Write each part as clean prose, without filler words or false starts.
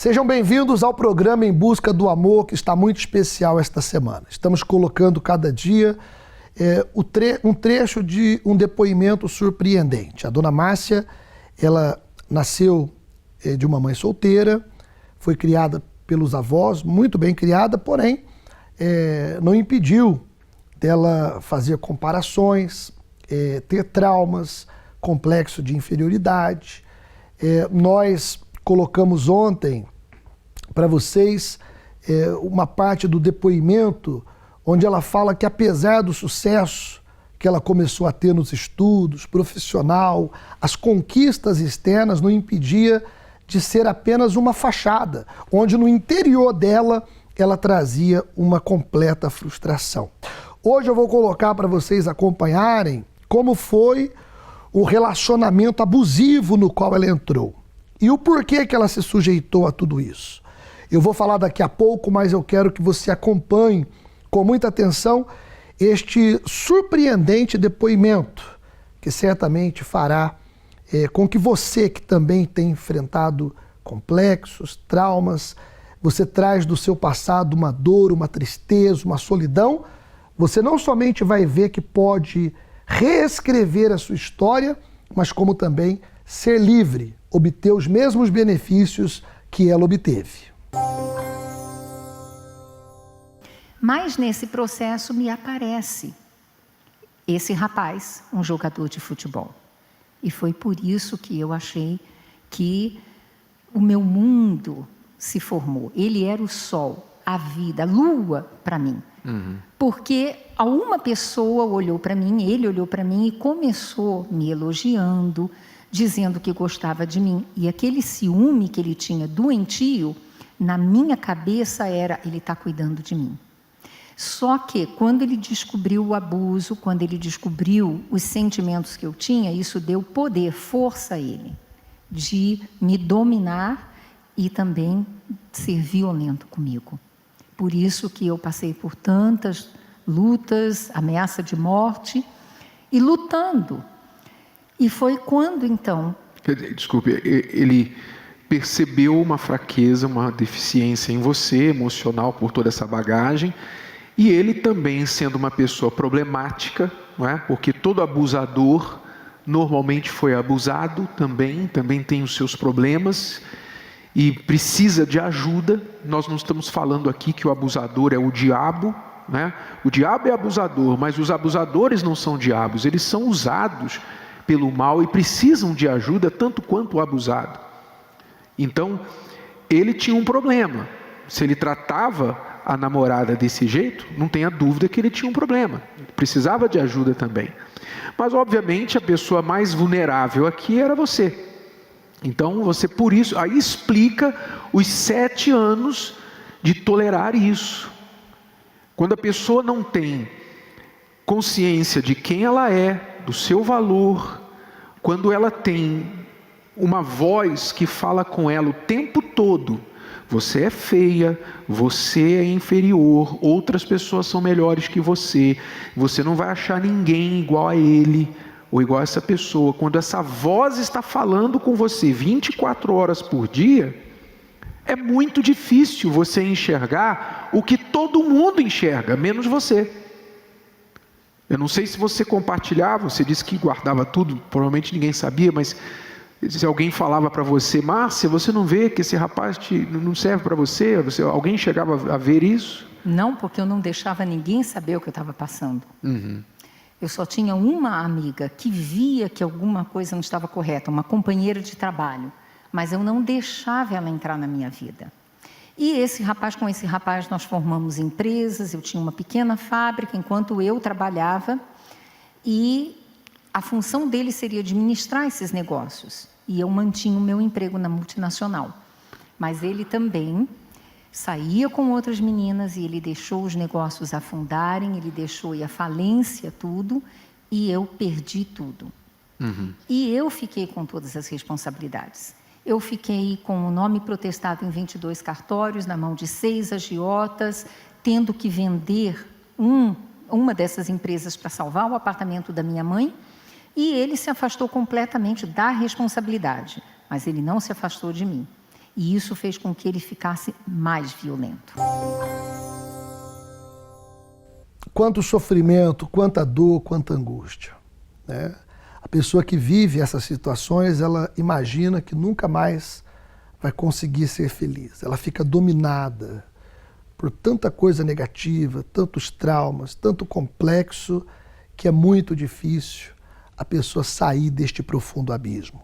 Sejam bem-vindos ao programa Em Busca do Amor, que está muito especial esta semana. Estamos colocando cada dia um trecho de um depoimento surpreendente. A dona Márcia, ela nasceu de uma mãe solteira, foi criada pelos avós, muito bem criada, porém não impediu dela fazer comparações, ter traumas, complexo de inferioridade. Nós colocamos ontem para vocês uma parte do depoimento onde ela fala que, apesar do sucesso que ela começou a ter nos estudos, profissional, as conquistas externas não impedia de ser apenas uma fachada, onde no interior dela ela trazia uma completa frustração. Hoje eu vou colocar para vocês acompanharem como foi o relacionamento abusivo no qual ela entrou e o porquê que ela se sujeitou a tudo isso. Eu vou falar daqui a pouco, mas eu quero que você acompanhe com muita atenção este surpreendente depoimento, que certamente fará com que você, que também tem enfrentado complexos, traumas, você traz do seu passado uma dor, uma tristeza, uma solidão, você não somente vai ver que pode reescrever a sua história, mas como também ser livre, obter os mesmos benefícios que ela obteve. Mas nesse processo me aparece esse rapaz, um jogador de futebol. E foi por isso que eu achei que o meu mundo se formou. Ele era o sol, a vida, a lua para mim. Porque uma pessoa olhou para mim, ele olhou para mim e começou me elogiando, dizendo que gostava de mim. E aquele ciúme que ele tinha doentio, na minha cabeça era, ele está cuidando de mim. Só que quando ele descobriu o abuso, quando ele descobriu os sentimentos que eu tinha, isso deu poder, força a ele, de me dominar e também ser violento comigo. Por isso que eu passei por tantas lutas, ameaça de morte, e lutando. E foi quando, então... Desculpe, ele percebeu uma fraqueza, uma deficiência em você, emocional, por toda essa bagagem, e ele também, sendo uma pessoa problemática, não é? Porque todo abusador normalmente foi abusado também tem os seus problemas, e precisa de ajuda. Nós não estamos falando aqui que o abusador é o diabo, né? O diabo é abusador, mas os abusadores não são diabos, eles são usados pelo mal e precisam de ajuda tanto quanto o abusado. Então, ele tinha um problema. Se ele tratava a namorada desse jeito, não tenha dúvida que ele tinha um problema, precisava de ajuda também. Mas obviamente a pessoa mais vulnerável aqui era você. Então você, por isso, aí explica os 7 anos de tolerar isso. Quando a pessoa não tem consciência de quem ela é, do seu valor, quando ela tem uma voz que fala com ela o tempo todo, você é feia, você é inferior, outras pessoas são melhores que você não vai achar ninguém igual a ele, ou igual a essa pessoa. Quando essa voz está falando com você 24 horas por dia, é muito difícil você enxergar o que todo mundo enxerga, menos você. Eu não sei se você compartilhava, você disse que guardava tudo, provavelmente ninguém sabia, mas se alguém falava para você, Márcia, você não vê que esse rapaz não serve para você? Alguém chegava a ver isso? Não, porque eu não deixava ninguém saber o que eu estava passando. Eu só tinha uma amiga que via que alguma coisa não estava correta, uma companheira de trabalho, mas eu não deixava ela entrar na minha vida. E com esse rapaz nós formamos empresas, eu tinha uma pequena fábrica enquanto eu trabalhava, e a função dele seria administrar esses negócios, e eu mantinha o meu emprego na multinacional. Mas ele também saía com outras meninas e ele deixou os negócios afundarem, ele deixou ir à falência tudo, e eu perdi tudo. E eu fiquei com todas as responsabilidades. Eu fiquei com o nome protestado em 22 cartórios, na mão de 6 agiotas, tendo que vender uma dessas empresas para salvar o apartamento da minha mãe, e ele se afastou completamente da responsabilidade, mas ele não se afastou de mim. E isso fez com que ele ficasse mais violento. Quanto sofrimento, quanta dor, quanta angústia, né? A pessoa que vive essas situações, ela imagina que nunca mais vai conseguir ser feliz. Ela fica dominada por tanta coisa negativa, tantos traumas, tanto complexo, que é muito difícil a pessoa sair deste profundo abismo.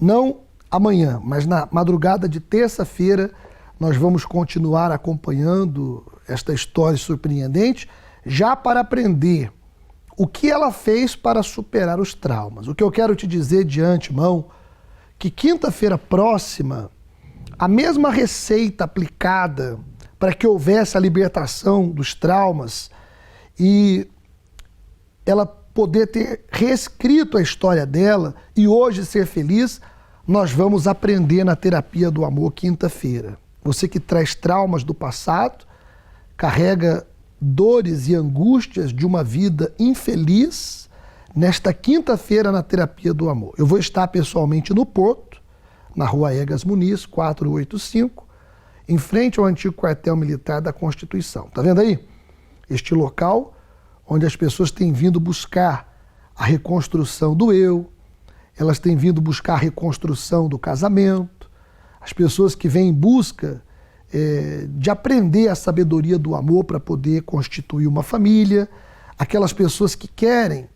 Não amanhã, mas na madrugada de terça-feira, nós vamos continuar acompanhando esta história surpreendente, já para aprender o que ela fez para superar os traumas. O que eu quero te dizer de antemão, que quinta-feira próxima, a mesma receita aplicada para que houvesse a libertação dos traumas e ela poder ter reescrito a história dela e hoje ser feliz, nós vamos aprender na terapia do amor quinta-feira. Você que traz traumas do passado, carrega dores e angústias de uma vida infeliz, nesta quinta-feira na terapia do amor. Eu vou estar pessoalmente no Porto, na rua Egas Muniz, 485, em frente ao antigo quartel militar da Constituição. Tá vendo aí? Este local onde as pessoas têm vindo buscar a reconstrução do eu, elas têm vindo buscar a reconstrução do casamento, as pessoas que vêm em busca de aprender a sabedoria do amor para poder constituir uma família, aquelas pessoas que querem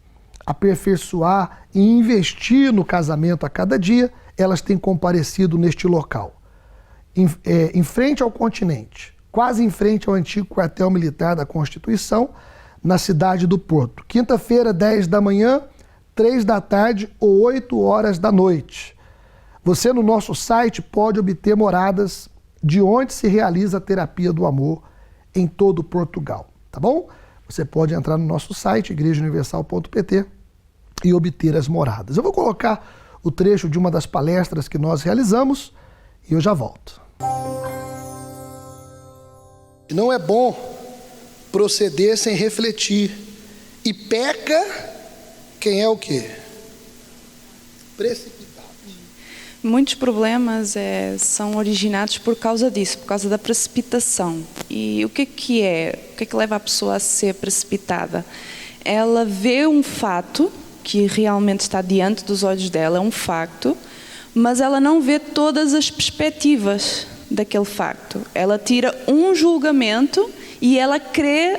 aperfeiçoar e investir no casamento a cada dia, elas têm comparecido neste local. Em frente ao continente, quase em frente ao antigo quartel militar da Constituição, na cidade do Porto. Quinta-feira, 10 da manhã, 3 da tarde ou 8 horas da noite. Você no nosso site pode obter moradas de onde se realiza a terapia do amor em todo Portugal, tá bom? Você pode entrar no nosso site, igrejauniversal.pt, e obter as moradas. Eu vou colocar o trecho de uma das palestras que nós realizamos e eu já volto. Não é bom proceder sem refletir. E peca quem é o quê? Precipitado. Muitos problemas são originados por causa disso, por causa da precipitação. E o que é? O que é que leva a pessoa a ser precipitada? Ela vê um fato que realmente está diante dos olhos dela, é um facto, mas ela não vê todas as perspectivas daquele facto. Ela tira um julgamento e ela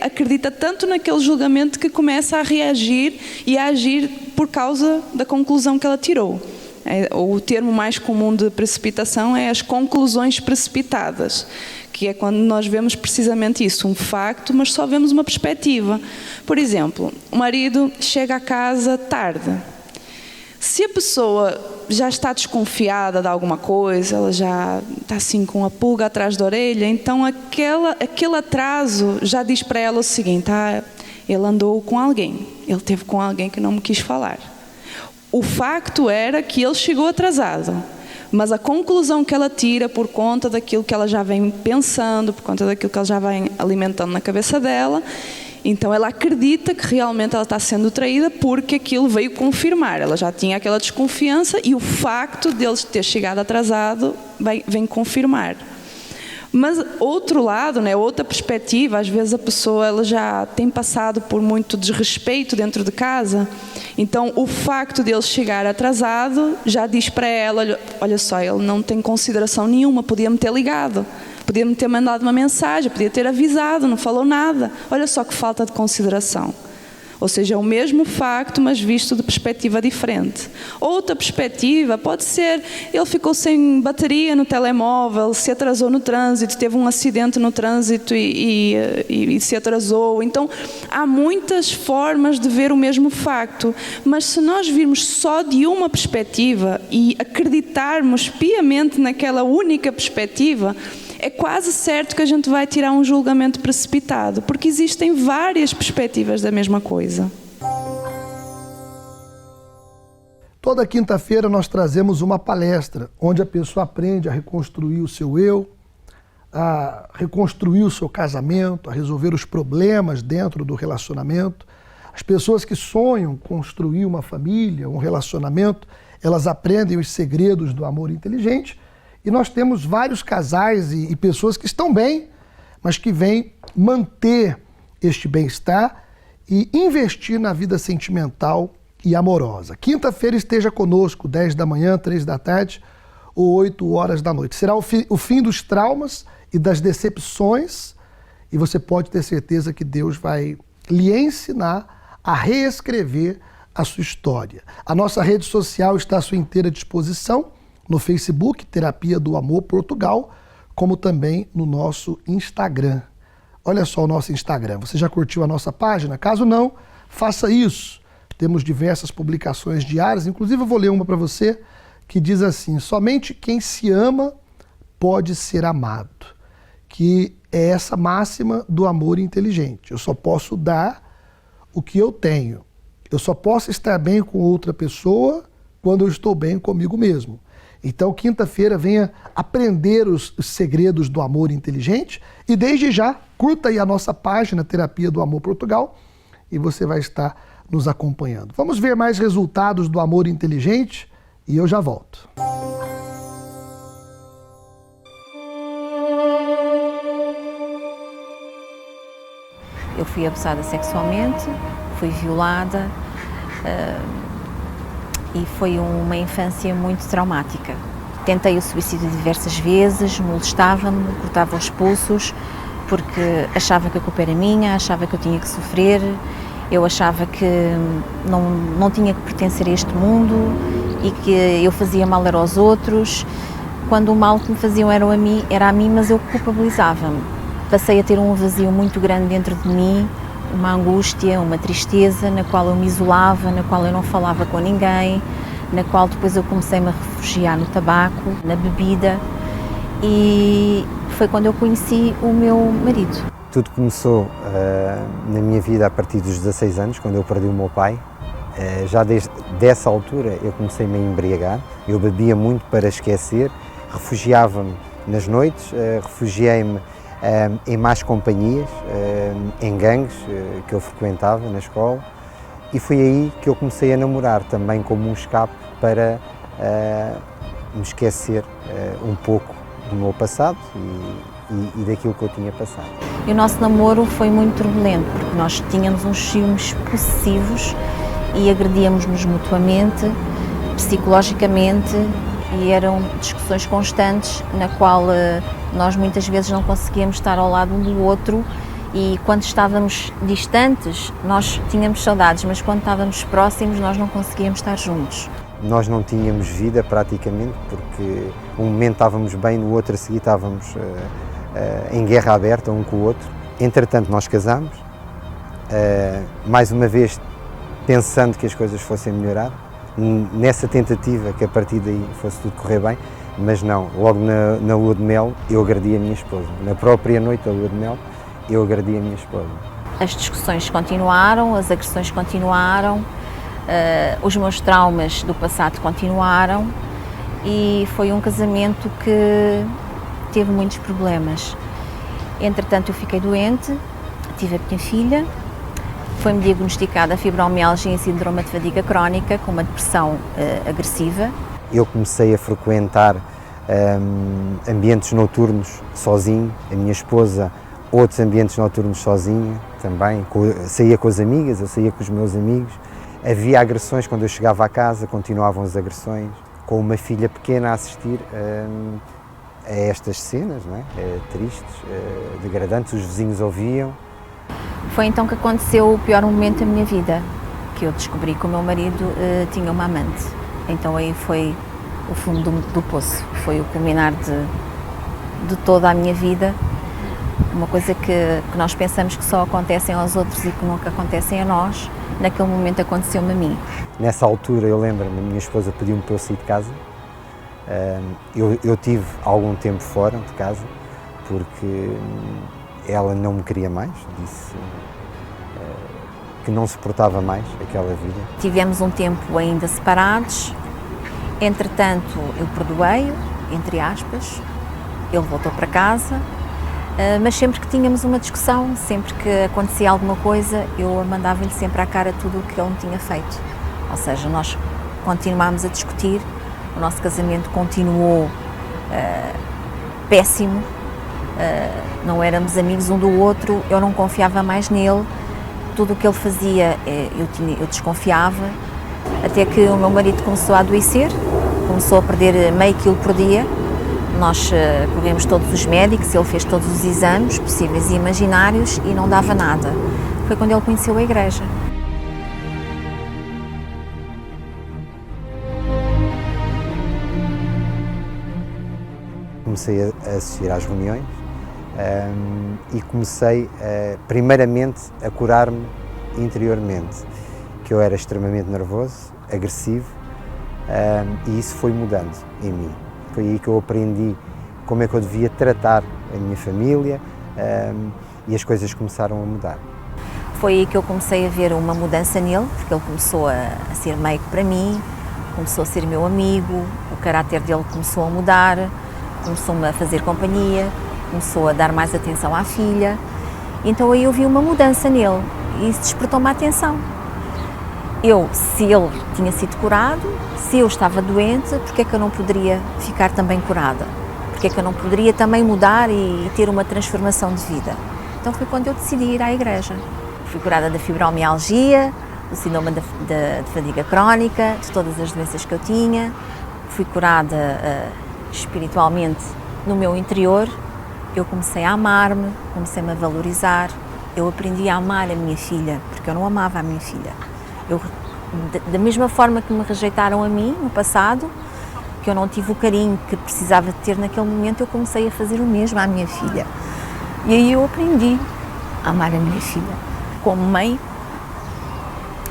acredita tanto naquele julgamento que começa a reagir e a agir por causa da conclusão que ela tirou. O termo mais comum de precipitação é as conclusões precipitadas, que é quando nós vemos precisamente isso, um facto, mas só vemos uma perspectiva. Por exemplo, o marido chega a casa tarde. Se a pessoa já está desconfiada de alguma coisa, ela já está assim com a pulga atrás da orelha, então aquele atraso já diz para ela o seguinte: ele andou com alguém, ele esteve com alguém que não me quis falar. O facto era que ele chegou atrasado, mas a conclusão que ela tira por conta daquilo que ela já vem pensando, por conta daquilo que ela já vem alimentando na cabeça dela, então ela acredita que realmente ela está sendo traída porque aquilo veio confirmar. Ela já tinha aquela desconfiança e o facto de ele ter chegado atrasado vem confirmar. Mas outro lado, outra perspectiva, às vezes a pessoa ela já tem passado por muito desrespeito dentro de casa, então o facto de ele chegar atrasado já diz para ela: olha só, ele não tem consideração nenhuma, podia-me ter ligado, podia-me ter mandado uma mensagem, podia ter avisado, não falou nada, olha só que falta de consideração. Ou seja, é o mesmo facto, mas visto de perspectiva diferente. Outra perspectiva pode ser: ele ficou sem bateria no telemóvel, se atrasou no trânsito, teve um acidente no trânsito e se atrasou. Então, há muitas formas de ver o mesmo facto, mas se nós virmos só de uma perspectiva e acreditarmos piamente naquela única perspectiva, é quase certo que a gente vai tirar um julgamento precipitado, porque existem várias perspectivas da mesma coisa. Toda quinta-feira nós trazemos uma palestra onde a pessoa aprende a reconstruir o seu eu, a reconstruir o seu casamento, a resolver os problemas dentro do relacionamento. As pessoas que sonham construir uma família, um relacionamento, elas aprendem os segredos do amor inteligente. E nós temos vários casais e pessoas que estão bem, mas que vêm manter este bem-estar e investir na vida sentimental e amorosa. Quinta-feira esteja conosco, 10 da manhã, 3 da tarde ou 8 horas da noite. Será o fim dos traumas e das decepções, e você pode ter certeza que Deus vai lhe ensinar a reescrever a sua história. A nossa rede social está à sua inteira disposição, no Facebook, Terapia do Amor Portugal, como também no nosso Instagram. Olha só o nosso Instagram. Você já curtiu a nossa página? Caso não, faça isso. Temos diversas publicações diárias, inclusive eu vou ler uma para você que diz assim: somente quem se ama pode ser amado, que é essa máxima do amor inteligente. Eu só posso dar o que eu tenho. Eu só posso estar bem com outra pessoa quando eu estou bem comigo mesmo. Então, quinta-feira, venha aprender os segredos do amor inteligente e, desde já, curta aí a nossa página Terapia do Amor Portugal e você vai estar nos acompanhando. Vamos ver mais resultados do amor inteligente e eu já volto. Eu fui abusada sexualmente, fui violada e foi uma infância muito traumática. Tentei o suicídio diversas vezes, molestava-me, cortava os pulsos, porque achava que a culpa era minha, achava que eu tinha que sofrer, eu achava que não tinha que pertencer a este mundo e que eu fazia mal aos outros, quando o mal que me faziam era a mim, mas eu culpabilizava-me. Passei a ter um vazio muito grande dentro de mim, uma angústia, uma tristeza, na qual eu me isolava, na qual eu não falava com ninguém, na qual depois eu comecei-me a refugiar no tabaco, na bebida, e foi quando eu conheci o meu marido. Tudo começou na minha vida a partir dos 16 anos, quando eu perdi o meu pai. Já desde essa altura eu comecei-me a embriagar, eu bebia muito para esquecer, refugiava-me nas noites, refugiei-me em más companhias, em gangues que eu frequentava na escola, e foi aí que eu comecei a namorar, também como um escape para me esquecer um pouco do meu passado e daquilo que eu tinha passado. E o nosso namoro foi muito turbulento, porque nós tínhamos uns ciúmes possessivos e agredíamos-nos mutuamente, psicologicamente, e eram discussões constantes na qual nós muitas vezes não conseguíamos estar ao lado um do outro, e quando estávamos distantes nós tínhamos saudades, mas quando estávamos próximos nós não conseguíamos estar juntos. Nós não tínhamos vida praticamente, porque um momento estávamos bem, no outro a seguir estávamos em guerra aberta um com o outro. Entretanto nós casámos, mais uma vez pensando que as coisas fossem melhorar, nessa tentativa que a partir daí fosse tudo correr bem, mas não, logo na lua de mel eu agredi a minha esposa. Na própria noite da lua de mel eu agredi a minha esposa. As discussões continuaram, as agressões continuaram, os meus traumas do passado continuaram, e foi um casamento que teve muitos problemas. Entretanto eu fiquei doente, tive a minha filha, foi-me diagnosticada fibromialgia e síndrome de fadiga crónica, com uma depressão agressiva. Eu comecei a frequentar ambientes noturnos sozinho, a minha esposa outros ambientes noturnos sozinha também, saía com as amigas, eu saía com os meus amigos. Havia agressões quando eu chegava à casa, continuavam as agressões, com uma filha pequena a assistir a estas cenas, não é? Tristes, degradantes, os vizinhos ouviam. Foi então que aconteceu o pior momento da minha vida, que eu descobri que o meu marido tinha uma amante. Então aí foi o fundo do poço, foi o culminar de toda a minha vida, uma coisa que nós pensamos que só acontecem aos outros e que nunca acontecem a nós, naquele momento aconteceu-me a mim. Nessa altura eu lembro-me, a minha esposa pediu-me para eu sair de casa, eu tive algum tempo fora de casa, porque ela não me queria mais, disse que não suportava mais aquela vida. Tivemos um tempo ainda separados, entretanto eu perdoei-o, entre aspas, ele voltou para casa, mas sempre que tínhamos uma discussão, sempre que acontecia alguma coisa, eu mandava-lhe sempre à cara tudo o que ele me tinha feito. Ou seja, nós continuámos a discutir, o nosso casamento continuou péssimo, não éramos amigos um do outro, eu não confiava mais nele, tudo o que ele fazia eu desconfiava, até que o meu marido começou a adoecer, começou a perder meio quilo por dia. Nós corremos todos os médicos, ele fez todos os exames possíveis e imaginários e não dava nada. Foi quando ele conheceu a igreja. Comecei a assistir às reuniões e comecei primeiramente a curar-me interiormente, que eu era extremamente nervoso, agressivo, e isso foi mudando em mim. Foi aí que eu aprendi como é que eu devia tratar a minha família e as coisas começaram a mudar. Foi aí que eu comecei a ver uma mudança nele, porque ele começou a ser meio que para mim, começou a ser meu amigo, o caráter dele começou a mudar, começou-me a fazer companhia, começou a dar mais atenção à filha. Então aí eu vi uma mudança nele e isso despertou-me a atenção. Se ele tinha sido curado, se eu estava doente, porque é que eu não poderia ficar também curada? Porque é que eu não poderia também mudar e ter uma transformação de vida? Então foi quando eu decidi ir à igreja. Fui curada da fibromialgia, do síndrome de fadiga crónica, de todas as doenças que eu tinha. Fui curada espiritualmente no meu interior. Eu comecei a amar-me, comecei-me a valorizar. Eu aprendi a amar a minha filha, porque eu não amava a minha filha. Da mesma forma que me rejeitaram a mim no passado, que eu não tive o carinho que precisava de ter naquele momento, eu comecei a fazer o mesmo à minha filha. E aí eu aprendi a amar a minha filha. Como mãe,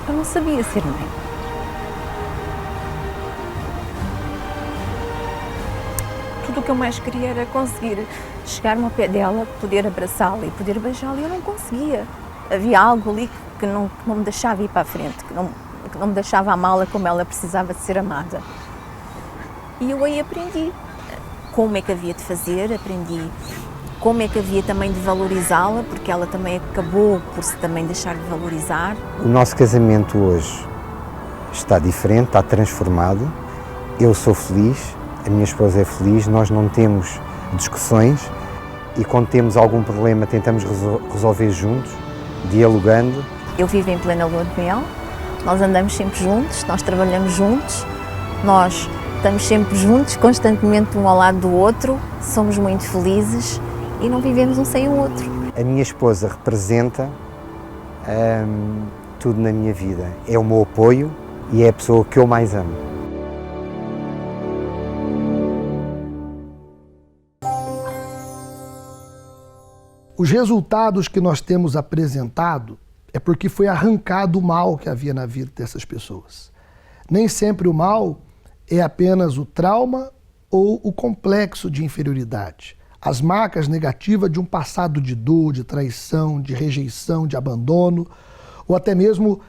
eu não sabia ser mãe. Tudo o que eu mais queria era conseguir chegar-me ao pé dela, poder abraçá-la e poder beijá-la, e eu não conseguia. Havia algo ali que não me deixava ir para a frente, que não me deixava amá-la como ela precisava de ser amada. E eu aí aprendi como é que havia de fazer, aprendi como é que havia também de valorizá-la, porque ela também acabou por se também deixar de valorizar. O nosso casamento hoje está diferente, está transformado. Eu sou feliz, a minha esposa é feliz, nós não temos discussões e quando temos algum problema tentamos resolver juntos, dialogando. Eu vivo em plena lua de mel, nós andamos sempre juntos, nós trabalhamos juntos, nós estamos sempre juntos, constantemente um ao lado do outro, somos muito felizes e não vivemos um sem o outro. A minha esposa representa tudo na minha vida, é o meu apoio e é a pessoa que eu mais amo. Os resultados que nós temos apresentado é porque foi arrancado o mal que havia na vida dessas pessoas. Nem sempre o mal é apenas o trauma ou o complexo de inferioridade. As marcas negativas de um passado de dor, de traição, de rejeição, de abandono, ou até mesmo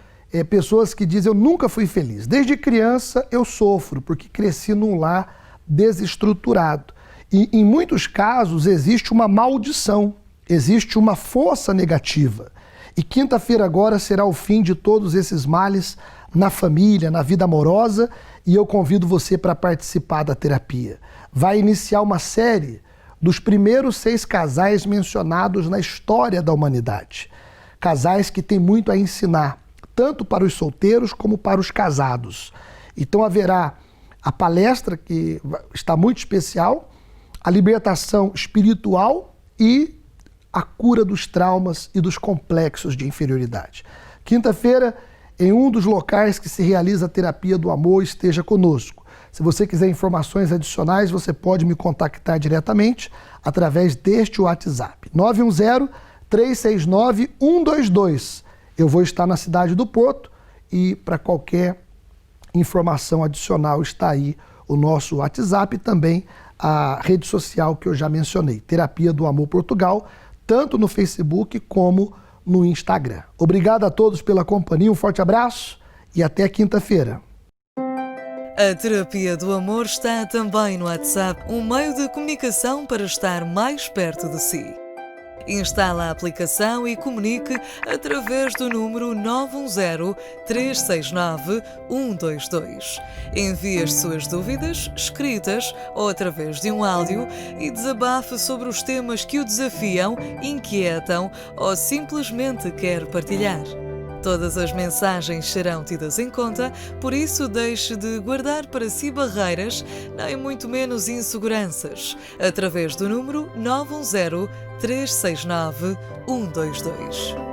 pessoas que dizem: eu nunca fui feliz. Desde criança eu sofro porque cresci num lar desestruturado. E em muitos casos existe uma maldição, existe uma força negativa. E quinta-feira agora será o fim de todos esses males na família, na vida amorosa, e eu convido você para participar da terapia. Vai iniciar uma série dos primeiros 6 casais mencionados na história da humanidade. Casais que têm muito a ensinar, tanto para os solteiros como para os casados. Então haverá a palestra, que está muito especial, a libertação espiritual e a cura dos traumas e dos complexos de inferioridade. Quinta-feira, em um dos locais que se realiza a terapia do amor, esteja conosco. Se você quiser informações adicionais, você pode me contactar diretamente através deste WhatsApp, 910-369-122. Eu vou estar na cidade do Porto e para qualquer informação adicional está aí o nosso WhatsApp e também a rede social que eu já mencionei, Terapia do Amor Portugal, tanto no Facebook como no Instagram. Obrigado a todos pela companhia, um forte abraço e até quinta-feira. A Terapia do Amor está também no WhatsApp, um meio de comunicação para estar mais perto de si. Instala a aplicação e comunique através do número 910-369-122. Envie as suas dúvidas, escritas ou através de um áudio, e desabafe sobre os temas que o desafiam, inquietam ou simplesmente quer partilhar. Todas as mensagens serão tidas em conta, por isso deixe de guardar para si barreiras, nem muito menos inseguranças, através do número 910-369-122.